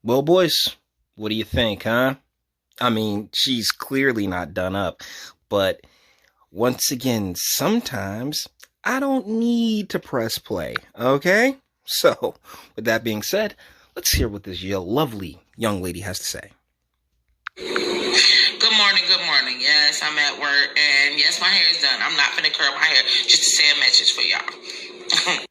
Well, boys, what do you think, huh? I mean, she's clearly not done up, but once again, sometimes I don't need to press play, okay? So, with that being said, let's hear what this lovely young lady has to say. Good morning, good morning. Yes, I'm at work, and yes, my hair is done. I'm not gonna curl my hair just to say a message for y'all.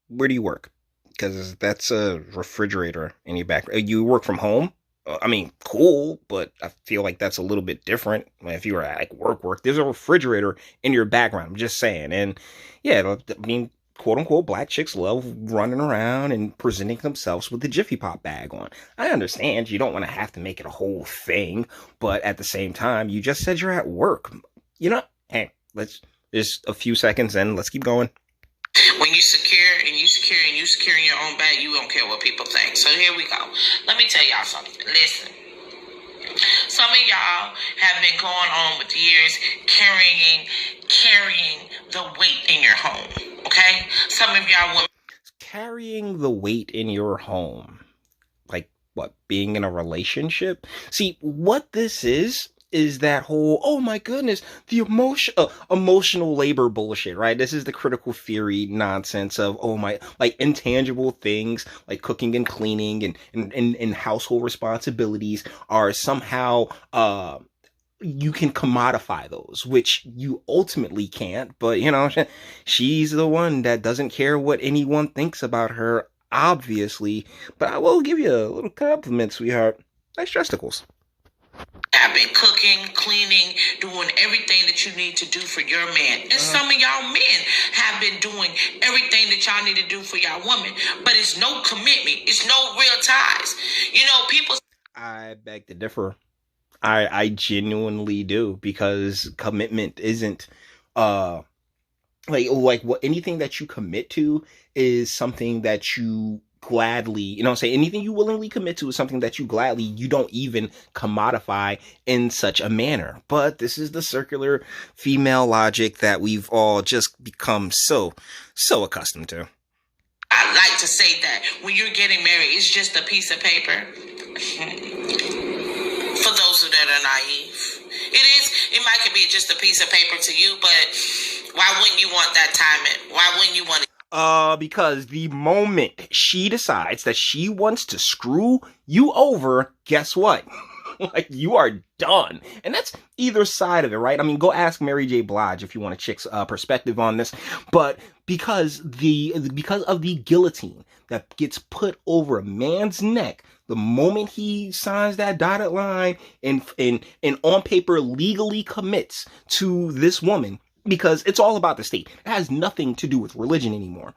Where do you work? Because that's a refrigerator in your back. You work from home? I mean, cool, but I feel like that's a little bit different. If you were at like work, there's a refrigerator in your background. I'm just saying. And yeah, I mean, quote unquote, black chicks love running around and presenting themselves with the Jiffy Pop bag on. I understand you don't want to have to make it a whole thing, but at the same time, you just said you're at work. You know, hey, let's just a few seconds and let's keep going. When you secure in your own bag, you don't care what people think. So here we go. Let me tell y'all something. Listen. Some of y'all have been going on with years carrying the weight in your home. Okay? Some of y'all women Carrying the weight in your home. Like what? Being in a relationship? See, what this is that whole, oh my goodness, the emotional labor bullshit, right? This is the critical theory nonsense of, oh my, like intangible things like cooking and cleaning and household responsibilities are somehow, you can commodify those, which you ultimately can't, but you know, she's the one that doesn't care what anyone thinks about her, obviously, but I will give you a little compliment, sweetheart. Nice testicles. have been cooking, cleaning, doing everything that you need to do for your man. And some of y'all men have been doing everything that y'all need to do for y'all woman. But it's no commitment. It's no real ties. You know, people... I beg to differ. I genuinely do, because commitment isn't like what anything that you commit to is something that you gladly, say anything you willingly commit to is something that you don't even commodify in such a manner. But this is the circular female logic that we've all just become so accustomed to. I like to say that when you're getting married, it's just a piece of paper. For those that are naive, it might be just a piece of paper to you, but why wouldn't you want that time? Why wouldn't you want it? Because the moment she decides that she wants to screw you over, guess what? Like, you are done. And that's either side of it, right? I mean, go ask Mary J. Blige if you want a chick's perspective on this. But because of the guillotine that gets put over a man's neck the moment he signs that dotted line and on paper legally commits to this woman, because it's all about the state. It has nothing to do with religion anymore.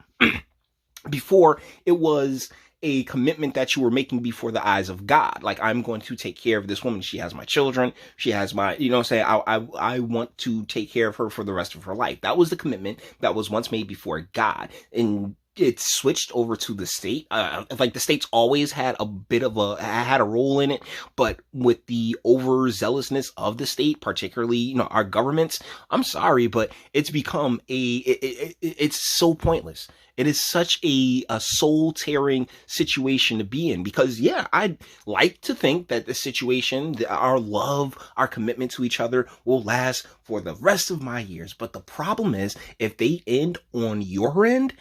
Before, it was a commitment that you were making before the eyes of God. Like, I'm going to take care of this woman. She has my children. She has my, I want to take care of her for the rest of her life. That was the commitment that was once made before God. And it's switched over to the state. Like, the state's always had had a role in it, but with the overzealousness of the state, particularly, our governments, I'm sorry, but it's become it's so pointless. It is such a soul-tearing situation to be in, because, yeah, I'd like to think that the situation, our love, our commitment to each other will last for the rest of my years. But the problem is, if they end on your end,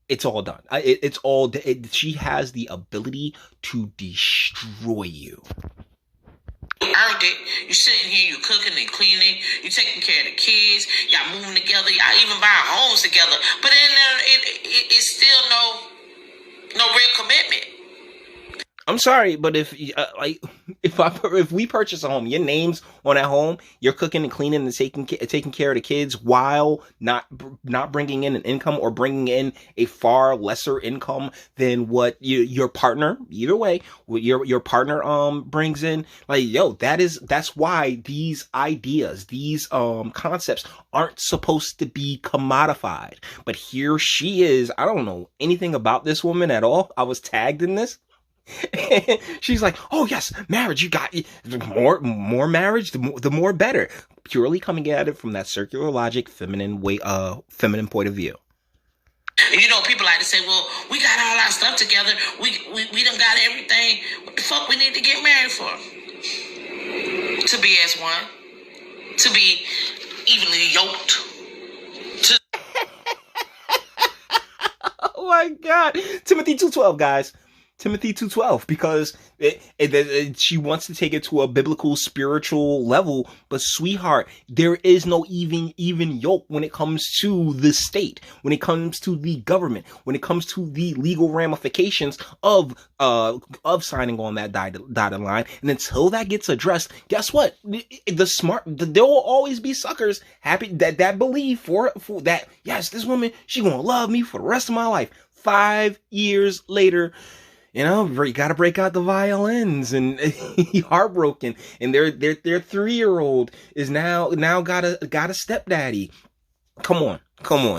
it's all done. She has the ability to destroy you. You earned it. You sitting here, you cooking and cleaning, you taking care of the kids, y'all moving together, y'all even buying homes together. But then it's still no real commitment. I'm sorry, but if we purchase a home, your name's on that home, you're cooking and cleaning and taking care of the kids while not bringing in an income, or bringing in a far lesser income than what your partner, either way, what your partner brings in. Like, yo, that's why these ideas, these concepts aren't supposed to be commodified. But here she is. I don't know anything about this woman at all. I was tagged in this. She's like, oh yes, marriage, you got more marriage, the more better, purely coming at it from that circular logic, feminine point of view. And you know, people like to say, well, we got all our stuff together. We done got everything. What the fuck we need to get married for? To be as one. To be evenly yoked. Oh my God. Timothy 2:12, guys. Timothy 2:12, because she wants to take it to a biblical spiritual level, but sweetheart, there is no even yoke when it comes to the state, when it comes to the government, when it comes to the legal ramifications of signing on that dotted line. And until that gets addressed, guess what? There will always be suckers happy that believe for that, yes, this woman, she gonna love me for the rest of my life. 5 years later, you know, you gotta break out the violins, and heartbroken, and their 3-year-old is now got a stepdaddy. Come on.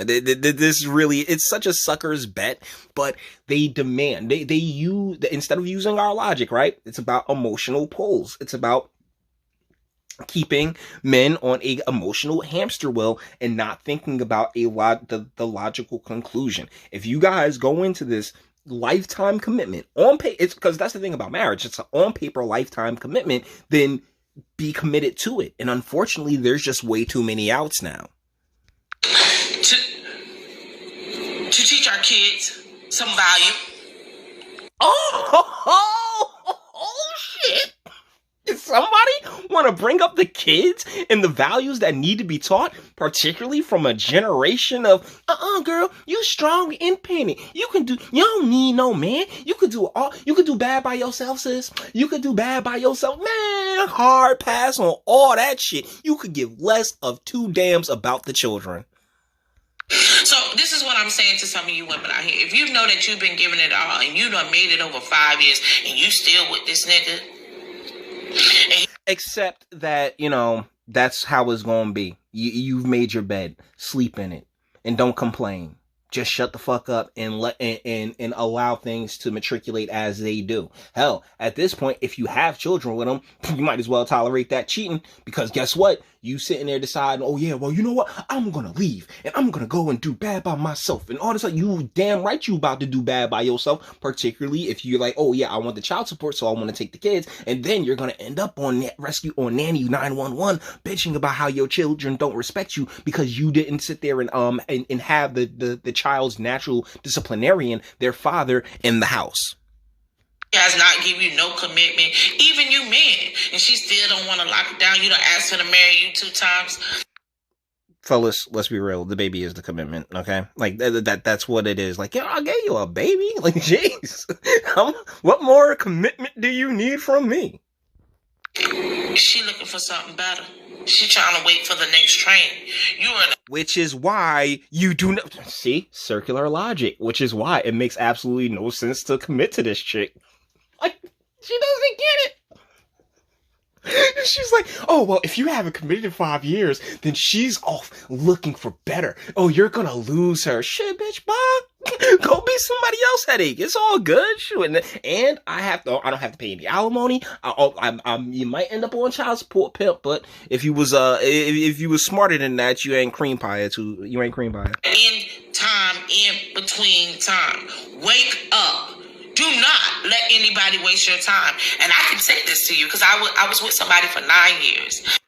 This really, it's such a sucker's bet, but they demand, they use, instead of using our logic, right? It's about emotional pulls. It's about keeping men on a emotional hamster wheel and not thinking about the logical conclusion. If you guys go into this lifetime commitment on paper, it's because that's the thing about marriage, it's an on paper lifetime commitment, then be committed to it. And unfortunately, there's just way too many outs now. To teach our kids some value. Oh shit. Somebody want to bring up the kids and the values that need to be taught, particularly from a generation of, girl, you strong and independent. You don't need no man. You could do bad by yourself, sis. You could do bad by yourself. Man, hard pass on all that shit. You could give less of 2 dams about the children. So this is what I'm saying to some of you women out here. If you know that you've been giving it all and you done made it over 5 years and you still with this nigga, except that, you know, that's how it's gonna be. You've made your bed, sleep in it, and don't complain. Just shut the fuck up and and allow things to matriculate as they do. Hell, at this point, if you have children with them, you might as well tolerate that cheating, because guess what? You sitting there deciding, oh yeah, well, you know what? I'm gonna leave and I'm gonna go and do bad by myself. And all of a sudden, you damn right you about to do bad by yourself, particularly if you're like, oh yeah, I want the child support, so I want to take the kids. And then you're gonna end up on rescue or nanny 911 bitching about how your children don't respect you because you didn't sit there and have the child's natural disciplinarian, their father, in the house. Has not give you no commitment, even you men, and she still don't want to lock it down. You don't ask her to marry you 2 times. Fellas, let's be real. The baby is the commitment, okay? Like, that's what it is. Like, yeah, I gave you a baby? Like, jeez. What more commitment do you need from me? She looking for something better. She trying to wait for the next train. Which is why you do not... See? Circular logic. Which is why it makes absolutely no sense to commit to this chick. Like, she doesn't get it. She's like, oh, well, if you haven't committed in 5 years, then she's off looking for better. Oh, you're gonna lose her. Shit, bitch, bye. Go be somebody else headache. It's all good. And I don't have to pay any alimony. You might end up on child support, pimp, but if you was smarter than that, you ain't cream pie too. You ain't cream pie. In between time. Wake up. Do not let anybody waste your time. And I can say this to you because I was with somebody for 9 years.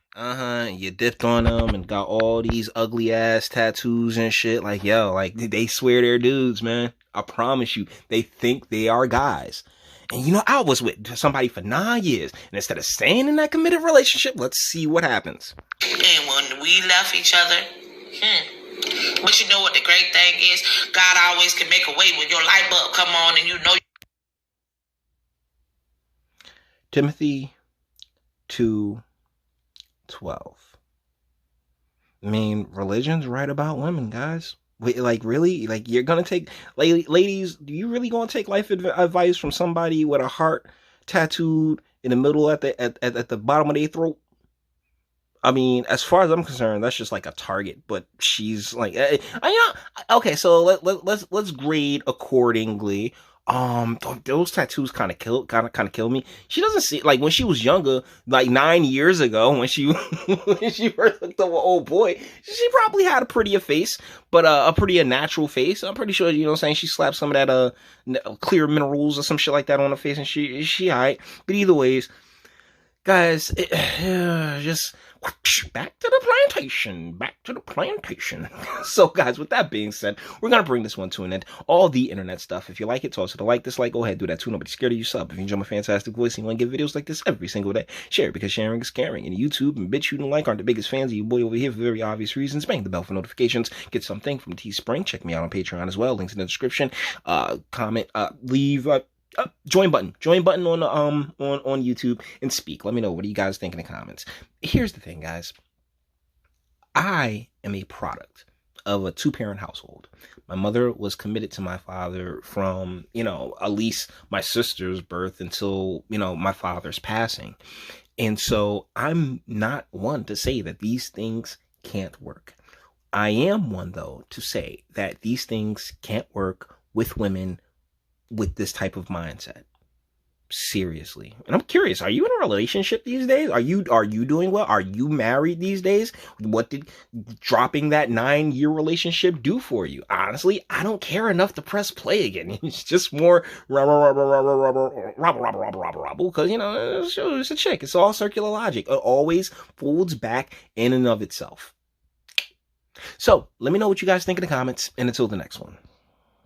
You dipped on them and got all these ugly ass tattoos and shit. Like, yo, like, they swear they're dudes, man. I promise you, they think they are guys. And you know, I was with somebody for 9 years, and instead of staying in that committed relationship, let's see what happens. And when we left each other, but you know what the great thing is? God always can make a way when your light bulb come on and you know. Timothy 2:12. I mean, religion's right about women, guys. Wait, like, really? Like, you're gonna take... ladies, do you really gonna take life advice from somebody with a heart tattooed in the middle at the bottom of their throat? I mean, as far as I'm concerned, that's just like a target. But she's like, okay. So let's grade accordingly. Those tattoos kind of kill me. She doesn't see, like, when she was younger, like 9 years ago, when she when she first looked up an old boy, she probably had a prettier face, but a prettier natural face. I'm pretty sure, you know what I'm saying, she slapped some of that clear minerals or some shit like that on her face, and she alright. But either ways, guys, just back to the plantation. So, guys, with that being said, we're gonna bring this one to an end. All the internet stuff. If you like it, toss it a like, dislike, go ahead, do that too. Nobody's scared of you. Sub. If you enjoy my fantastic voice and you want to get videos like this every single day, share it, because sharing is caring. And YouTube and Bitchute and like aren't the biggest fans of you boy over here for very obvious reasons. Bang the bell for notifications. Get something from Teespring. Check me out on Patreon as well. Links in the description. Comment, leave. Join button on YouTube, and speak. Let me know, what do you guys think in the comments. Here's the thing, guys. I am a product of a two-parent household. My mother was committed to my father from, at least my sister's birth until, my father's passing. And so I'm not one to say that these things can't work. I am one, though, to say that these things can't work with women with this type of mindset. Seriously. And I'm curious, are you in a relationship these days? Are you doing well? Are you married these days? What did dropping that 9-year relationship do for you? Honestly, I don't care enough to press play again. It's just more because, it's a chick. It's all circular logic. It always folds back in and of itself. So let me know what you guys think in the comments, and until the next one.